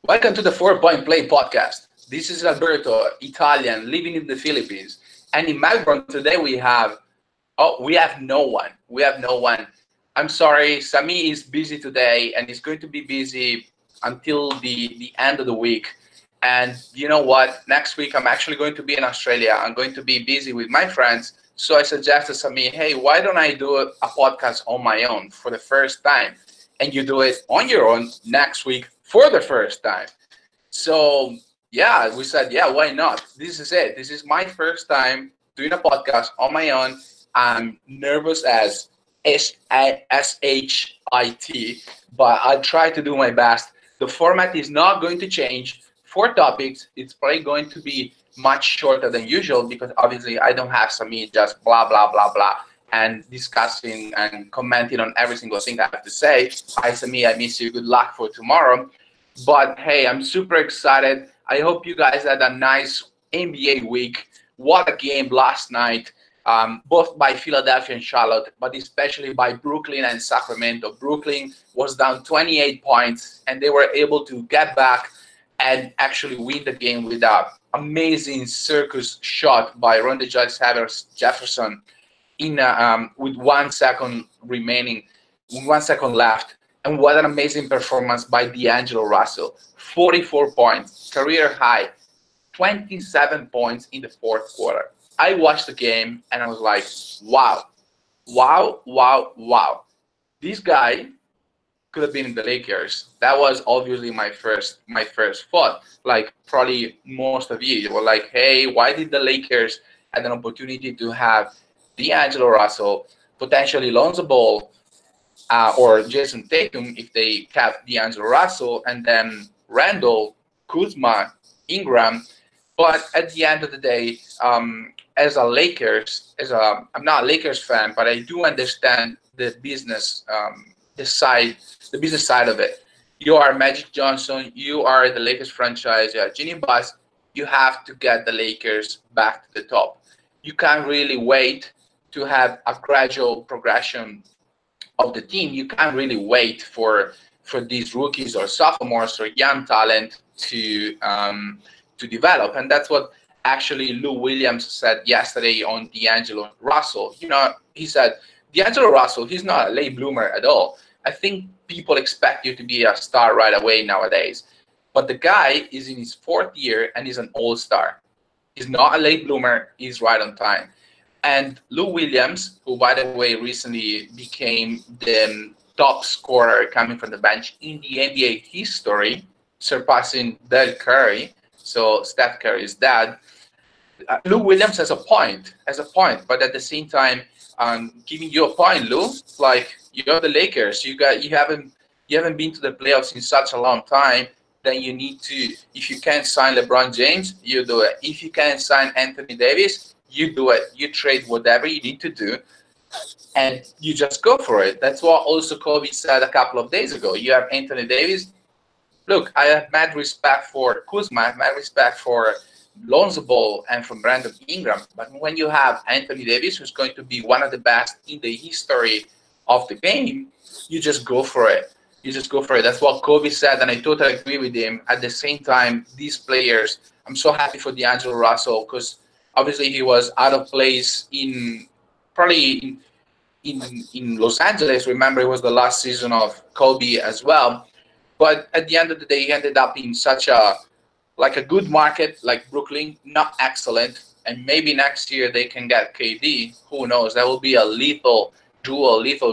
Welcome to the 4 Point Play podcast. This is Alberto, Italian, living in the Philippines. And in Melbourne today we have no one. We have no one. I'm sorry, Sami is busy today and he's going to be busy until the end of the week. And you know what? Next week I'm actually going to be in Australia. I'm going to be busy with my friends. So I suggested Sami, hey, why don't I do a podcast on my own for the first time? And you do it on your own next week for the first time. So yeah, we said, yeah, why not? This is it. This is my first time doing a podcast on my own. I'm nervous as SHIT, but I'll try to do my best. The format is not going to change. 4 topics. It's probably going to be much shorter than usual because obviously I don't have Sami just blah, blah, blah, blah, and discussing and commenting on every single thing I have to say. Hi, Sami, I miss you. Good luck for tomorrow. But hey, I'm super excited. I hope you guys had a nice NBA week. What a game last night, both by Philadelphia and Charlotte, but especially by Brooklyn and Sacramento. Brooklyn was down 28 points, and they were able to get back and actually win the game with an amazing circus shot by Rondé Jefferson with 1 second remaining, 1 second left. And what an amazing performance by D'Angelo Russell. 44 points, career high, 27 points in the fourth quarter. I watched the game and I was like, wow, wow, wow, wow. This guy could have been in the Lakers. That was obviously my first thought. Like probably most of you were like, hey, why did the Lakers have an opportunity to have D'Angelo Russell, potentially Lonzo Ball, or Jason Tatum if they kept D'Angelo Russell, and then Randall, Kuzma, Ingram. But at the end of the day, as a Lakers, I'm not a Lakers fan, but I do understand the business, the business side of it. You are Magic Johnson, you are the Lakers franchise, you are Ginny Buss. You have to get the Lakers back to the top. You can't really wait to have a gradual progression of the team. You can't really wait for these rookies or sophomores or young talent to develop. And that's what actually Lou Williams said yesterday on D'Angelo Russell. You know, he said, D'Angelo Russell, he's not a late bloomer at all. I think people expect you to be a star right away nowadays. But the guy is in his 4th year and he's an all-star. He's not a late bloomer. He's right on time. And Lou Williams, who, by the way, recently became the top scorer coming from the bench in the NBA history, surpassing Del Curry, so Steph Curry's dad. Lou Williams has a point, but at the same time, giving you a point, Lou. Like, you're the Lakers. You haven't been to the playoffs in such a long time. Then you need to. If you can't sign LeBron James, you do it. If you can't sign Anthony Davis, you do it. You trade whatever you need to do, and you just go for it. That's what also Kobe said a couple of days ago. You have Anthony Davis. Look, I have mad respect for Kuzma. I have mad respect for Lonzo Ball and from Brandon Ingram. But when you have Anthony Davis, who's going to be one of the best in the history of the game, you just go for it. You just go for it. That's what Kobe said, and I totally agree with him. At the same time, these players, I'm so happy for D'Angelo Russell because obviously he was out of place in Los Angeles. Remember, it was the last season of Kobe as well. But at the end of the day, he ended up in such a good market like Brooklyn, not excellent. And maybe next year they can get KD. Who knows? That will be a lethal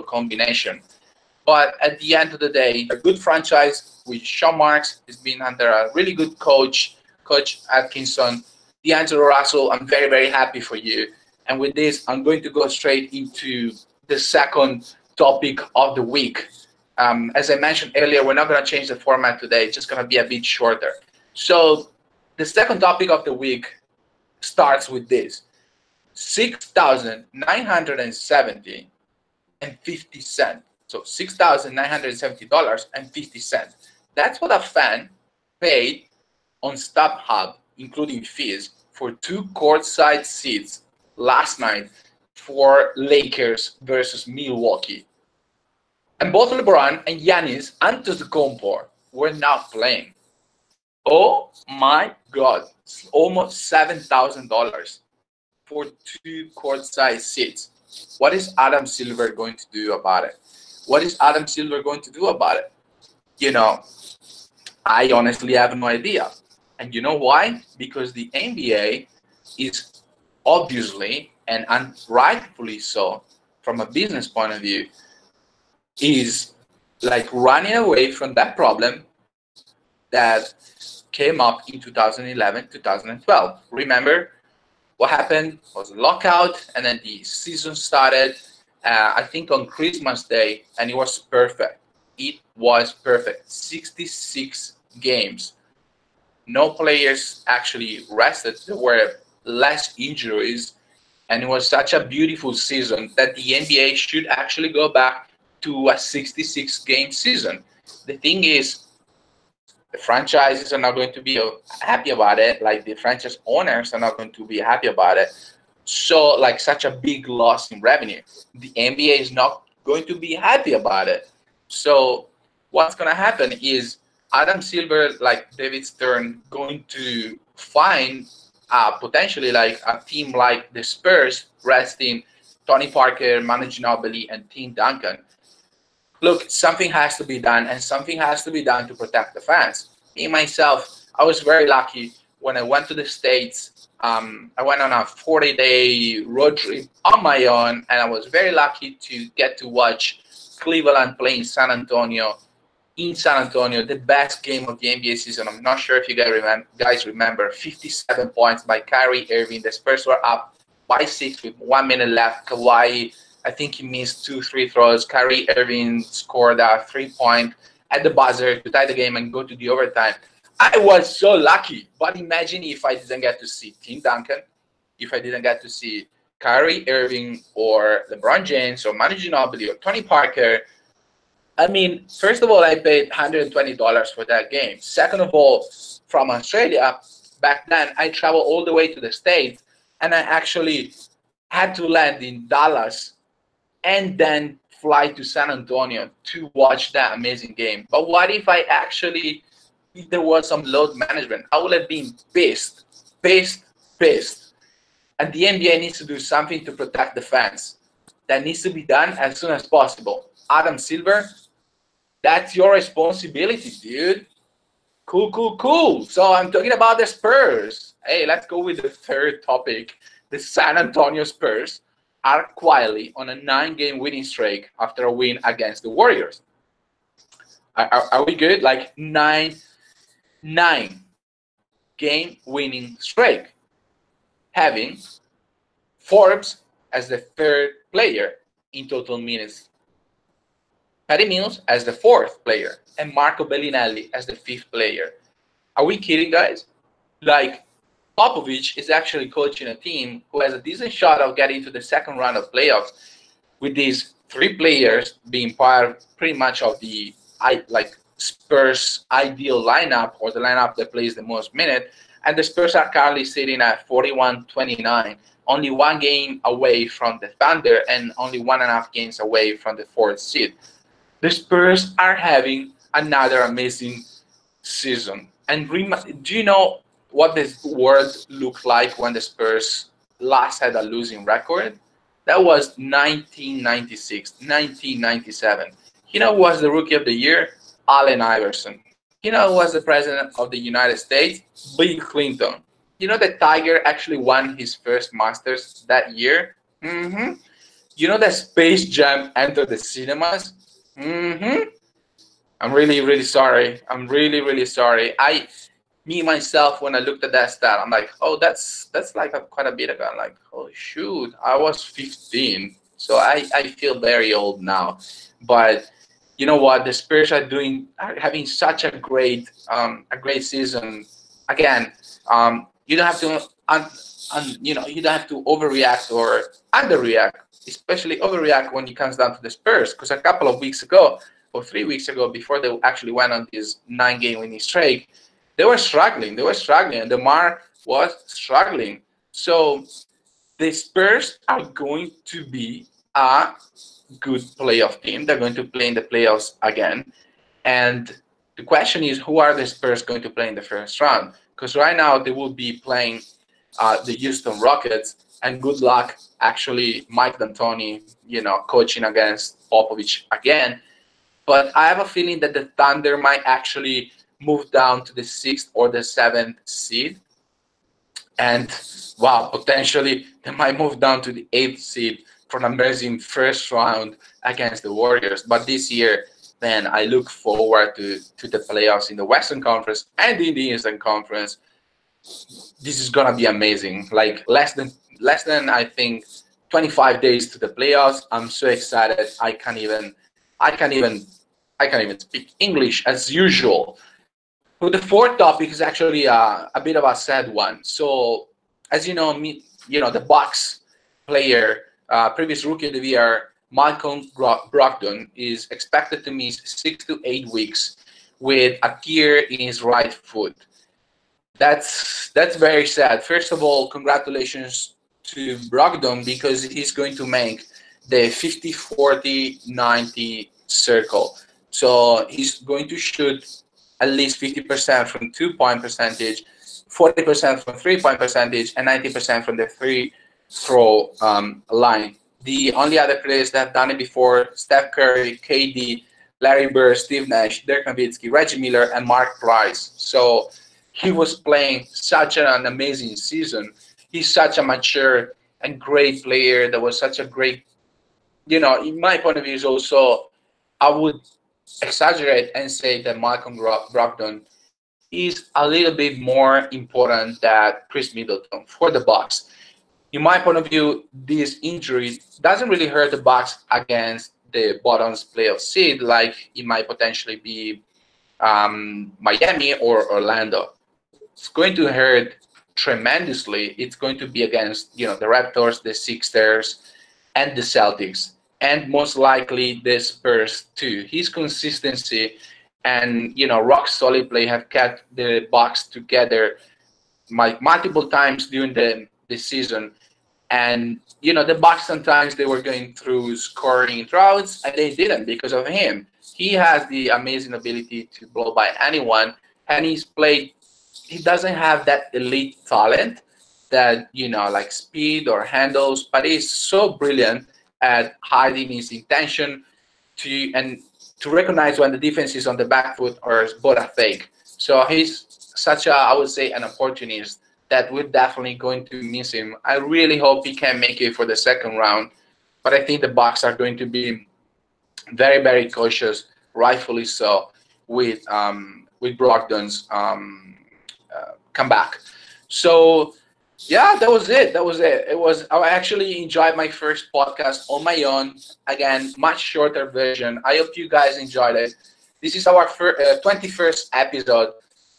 combination. But at the end of the day, a good franchise with Sean Marks has been under a really good coach, Coach Atkinson. D'Angelo Russell, I'm very, very happy for you. And with this, I'm going to go straight into the second topic of the week. As I mentioned earlier, we're not going to change the format today. It's just going to be a bit shorter. So the second topic of the week starts with this. $6,970 and 50 cents. So $6,970.50. That's what a fan paid on StubHub, including fees, for 2 courtside seats last night for Lakers versus Milwaukee. And both LeBron and Giannis Antetokounmpo were not playing. Oh my God, almost $7,000 for two court-side seats. What is Adam Silver going to do about it? What is Adam Silver going to do about it? You know, I honestly have no idea. And you know why? Because the NBA is obviously and rightfully so, from a business point of view, is like running away from that problem that came up in 2011, 2012. Remember what happened was a lockout, and then the season started, I think on Christmas Day, and it was perfect. It was perfect. 66 games. No players actually rested. There were less injuries, and it was such a beautiful season that the NBA should actually go back to a 66 game season. The thing is, the franchises are not going to be happy about it. Like the franchise owners are not going to be happy about it. So, like, such a big loss in revenue. The NBA is not going to be happy about it. So, what's going to happen is Adam Silver, like David Stern, going to find potentially like a team like the Spurs, resting Tony Parker, Manu Ginobili, and Tim Duncan. Look, something has to be done, and something has to be done to protect the fans. Me, myself, I was very lucky when I went to the States. I went on a 40-day road trip on my own, and I was very lucky to get to watch Cleveland play in San Antonio. In San Antonio, the best game of the NBA season. I'm not sure if you guys remember 57 points by Kyrie Irving. The Spurs were up by 6 with 1 minute left. Kawhi, I think he missed 2 free throws. Kyrie Irving scored a 3-point at the buzzer to tie the game and go to the overtime. I was so lucky. But imagine if I didn't get to see Tim Duncan, if I didn't get to see Kyrie Irving or LeBron James or Manu Ginobili or Tony Parker. I mean, first of all, I paid $120 for that game. Second of all, from Australia, back then, I traveled all the way to the States, and I actually had to land in Dallas and then fly to San Antonio to watch that amazing game. But what if if there was some load management? I would have been pissed, pissed, pissed. And the NBA needs to do something to protect the fans. That needs to be done as soon as possible. Adam Silver, that's your responsibility, dude. Cool, cool, cool. So I'm talking about the Spurs. Hey, let's go with the third topic. The San Antonio Spurs are quietly on a 9-game winning streak after a win against the Warriors. Are we good? Like nine game winning streak, having Forbes as the third player in total minutes, Patty Mills as the fourth player, and Marco Bellinelli as the fifth player. Are we kidding, guys? Like, Popovich is actually coaching a team who has a decent shot of getting to the second round of playoffs with these 3 players being part pretty much of the Spurs ideal lineup, or the lineup that plays the most minute. And the Spurs are currently sitting at 41-29, only 1 game away from the Thunder and only 1.5 games away from the 4th seed. The Spurs are having another amazing season. And do you know what this world looked like when the Spurs last had a losing record? That was 1996, 1997. You know who was the Rookie of the Year? Allen Iverson. You know who was the President of the United States? Bill Clinton. You know that Tiger actually won his first Masters that year? Mm-hmm. You know that Space Jam entered the cinemas? Mm-hmm. I'm really, really sorry. I'm really, really sorry. Me myself, when I looked at that stat, I'm like, oh, that's like quite a bit ago. I'm like, oh shoot, I was 15, so I feel very old now. But you know what? The Spurs are having such a great season. Again, you don't have to you don't have to overreact or underreact, especially overreact when it comes down to the Spurs. Because a couple of weeks ago, or 3 weeks ago, before they actually went on this 9-game winning streak, they were struggling. And DeMar was struggling. So the Spurs are going to be a good playoff team. They're going to play in the playoffs again. And The question is, who are the Spurs going to play in the first round? Because right now they will be playing the Houston Rockets, and good luck actually Mike D'Antoni, coaching against Popovich again. But I have a feeling that the Thunder might actually move down to the 6th or the 7th seed. And wow, potentially they might move down to the 8th seed for an amazing first round against the Warriors. But this year, man, I look forward to the playoffs in the Western Conference and in the Eastern Conference. This is gonna be amazing. Like less than I think 25 days to the playoffs. I'm so excited. I can't even speak English as usual. So the fourth topic is actually a bit of a sad one. So as you know, the Bucks player, previous rookie of the year, Malcolm Brogdon, is expected to miss 6 to 8 weeks with a tear in his right foot. That's very sad. First of all, congratulations to Brogdon because he's going to make the 50-40-90 circle. So he's going to shoot at least 50% from 2-point percentage, 40% from 3-point percentage, and 90% from the free throw line. The only other players that have done it before: Steph Curry, KD, Larry Bird, Steve Nash, Dirk Nowitzki, Reggie Miller, and Mark Price. So he was playing such an amazing season. He's such a mature and great player. That was such a great, in my point of view, is also, I would exaggerate and say that Malcolm Brogdon is a little bit more important than Chris Middleton for the Bucks. In my point of view, this injury doesn't really hurt the Bucks against the bottom's playoff seed like it might potentially be Miami or Orlando. It's going to hurt tremendously. It's going to be against the Raptors, the Sixers, and the Celtics, and most likely the Spurs too. His consistency and rock solid play have kept the Bucks together multiple times during the season. And the Bucks, sometimes they were going through scoring droughts, and they didn't because of him. He has the amazing ability to blow by anyone, and he doesn't have that elite talent that like speed or handles, but he's so brilliant at hiding his intention to recognize when the defense is on the back foot or is but a fake. So he's such I would say, an opportunist that we're definitely going to miss him. I really hope he can make it for the second round, but I think the Bucks are going to be very, very cautious, rightfully so, with Brogdon's comeback. So yeah, that was it. I actually enjoyed my first podcast on my own. Again, much shorter version. I hope you guys enjoyed it. This is our 21st episode.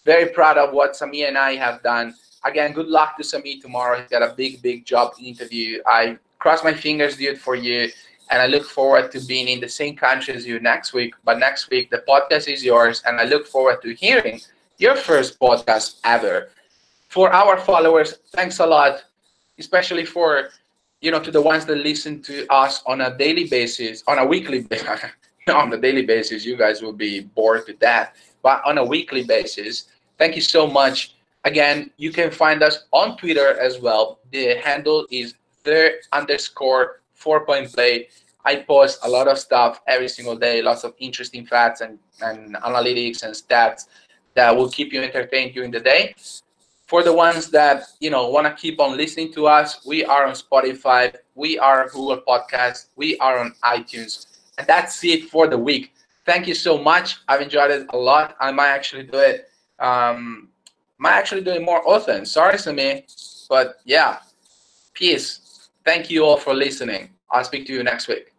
Very proud of what Sami and I have done. Again, good luck to Sami tomorrow. He's got a big job interview. I cross my fingers, dude, for you. And I look forward to being in the same country as you next week. But next week, the podcast is yours. And I look forward to hearing your first podcast ever. For our followers, thanks a lot, especially for, to the ones that listen to us on a daily basis, on a weekly basis. Not on a daily basis, you guys will be bored to death. But on a weekly basis, thank you so much. Again, you can find us on Twitter as well. The handle is _4-point-play. I post a lot of stuff every single day, lots of interesting facts and analytics and stats that will keep you entertained during the day. For the ones that want to keep on listening to us, we are on Spotify, we are on Google Podcasts, we are on iTunes, and that's it for the week. Thank you so much. I've enjoyed it a lot. I might actually do it. More often. Sorry, Sami, but yeah. Peace. Thank you all for listening. I'll speak to you next week.